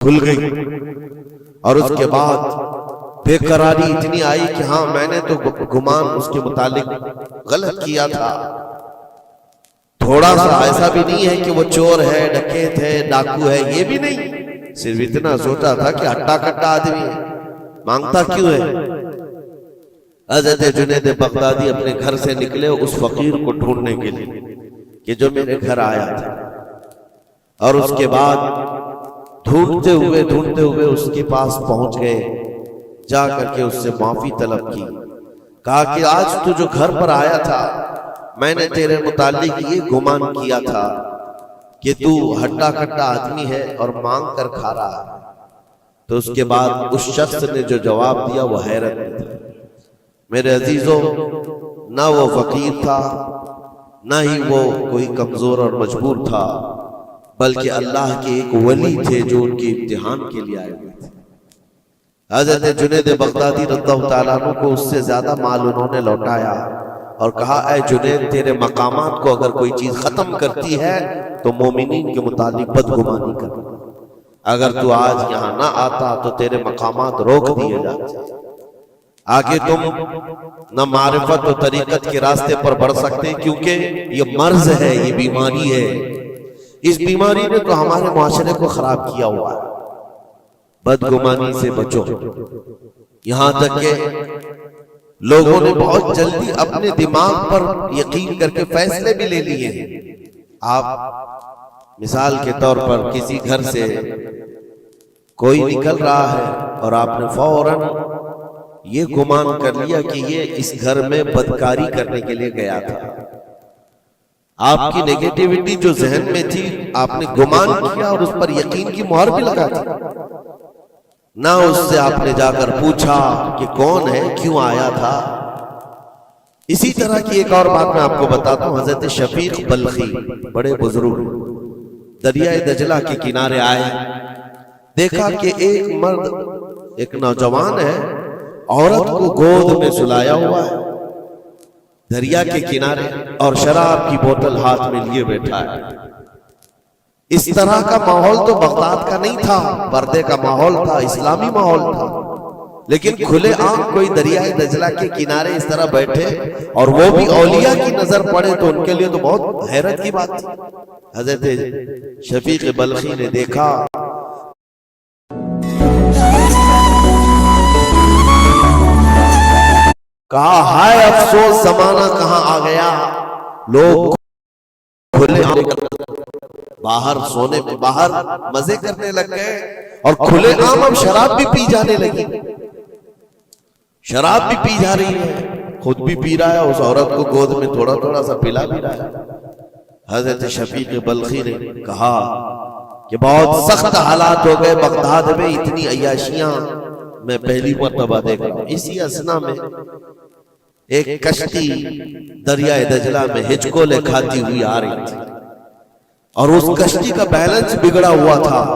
کھل گئی، اور اس کے بعد بے قراری اتنی آئی کہ ہاں میں نے تو گمان اس کے متعلق غلط کیا تھا، تھوڑا سا ایسا بھی نہیں ہے کہ وہ چور ہے، ڈکیت ہے، ڈاکو ہے، یہ بھی نہیں، صرف اتنا سوچا تھا کہ ہٹا کٹا آدمی ہے، مانگتا کیوں ہے۔ حضرت جنید بغدادی اپنے گھر سے نکلے اس فقیر کو ڈھونڈنے کے لیے کہ جو میرے گھر آیا تھا، اور اس کے بعد ڈھونڈتے ہوئے اس کے پاس پہنچ گئے، جا کر کے اس سے معافی طلب کی، کہا کہ آج تو جو گھر پر آیا تھا میں نے تیرے متعلق یہ گمان کیا تھا کہ تو ہٹا کٹا آدمی ہے اور مانگ کر کھا رہا ہے۔ تو اس کے بعد اس شخص نے جو جواب دیا وہ حیرت میں تھا۔ میرے عزیزوں، نہ وہ فقیر تھا، نہ ہی وہ کوئی کمزور اور مجبور تھا، بلکہ اللہ کے ایک ولی تھے جو ان کے امتحان کے لیے آئے ہوئے تھے۔ حضرت جنید بغدادی رضی اللہ تعالیٰ عنہ کو اس سے زیادہ مال انہوں نے لوٹایا اور کہا اے جنید، تیرے مقامات کو اگر کوئی چیز ختم کرتی ہے تو مومنین کے متعلق بدگمانی کر، اگر تو آج یہاں نہ آتا تو تیرے مقامات روک دیے جاتے، آگے تم نہ معرفت و طریقت کے راستے پر بڑھ سکتے، کیونکہ یہ مرض ہے، یہ بیماری ہے، اس بیماری نے تو ہمارے معاشرے کو خراب کیا ہوا ہے۔ بدگمانی سے بچو، یہاں تک کہ لوگوں نے بہت جلدی اپنے دماغ پر یقین کر کے فیصلے بھی لے لیے ہیں۔ آپ مثال کے طور پر کسی گھر سے کوئی نکل رہا ہے اور آپ نے فوراً یہ گمان کر لیا کہ یہ اس گھر میں بدکاری کرنے کے لیے گیا تھا۔ آپ کی نیگیٹیوٹی جو ذہن میں تھی آپ نے گمان کیا اور اس پر یقین کی مہر بھی لگا دی، نہ اس سے آپ نے جا کر پوچھا کہ کون ہے، کیوں آیا تھا۔ اسی طرح کی ایک اور بات میں آپ کو بتاتا ہوں۔ حضرت شفیق بلخی بڑے بزرگ دریائے دجلہ کے کنارے آئے، دیکھا کہ ایک مرد، ایک نوجوان ہے، عورت کو گود میں سلایا ہوا ہے دریا کے کنارے، اور شراب کی بوتل ہاتھ میں لیے بیٹھا ہے۔ اس طرح کا ماحول تو بغداد کا نہیں تھا، پردے کا ماحول تھا، اسلامی ماحول تھا، لیکن کھلے عام کوئی دریائے دجلہ کے کنارے اس طرح بیٹھے اور وہ بھی اولیاء کی نظر پڑے تو ان کے لیے تو بہت حیرت کی بات تھی۔ حضرت شفیق بلخی نے دیکھا، کہا ہائے افسوس، زمانہ کہاں آ گیا، لوگ کھلے باہر سونے میں باہر مزے کرنے لگ گئے اور کھلے عام اب شراب بھی پی جانے لگی، شراب بھی پی جا رہی ہے، خود بھی پی رہا ہے، اس عورت کو گود میں تھوڑا تھوڑا سا پلا بھی رہا ہے۔ حضرت شفیق بلخی نے کہا کہ بہت سخت حالات ہو گئے بغداد میں، اتنی عیاشیاں میں پہلی مرتبہ دیکھ رہا ہوں۔ اسی اثنا میں ایک کشتی دریائے دجلہ میں ہچکولے کھاتی ہوئی آ رہی تھی، اور اس کشتی کا بیلنس بگڑا ہوا تھا۔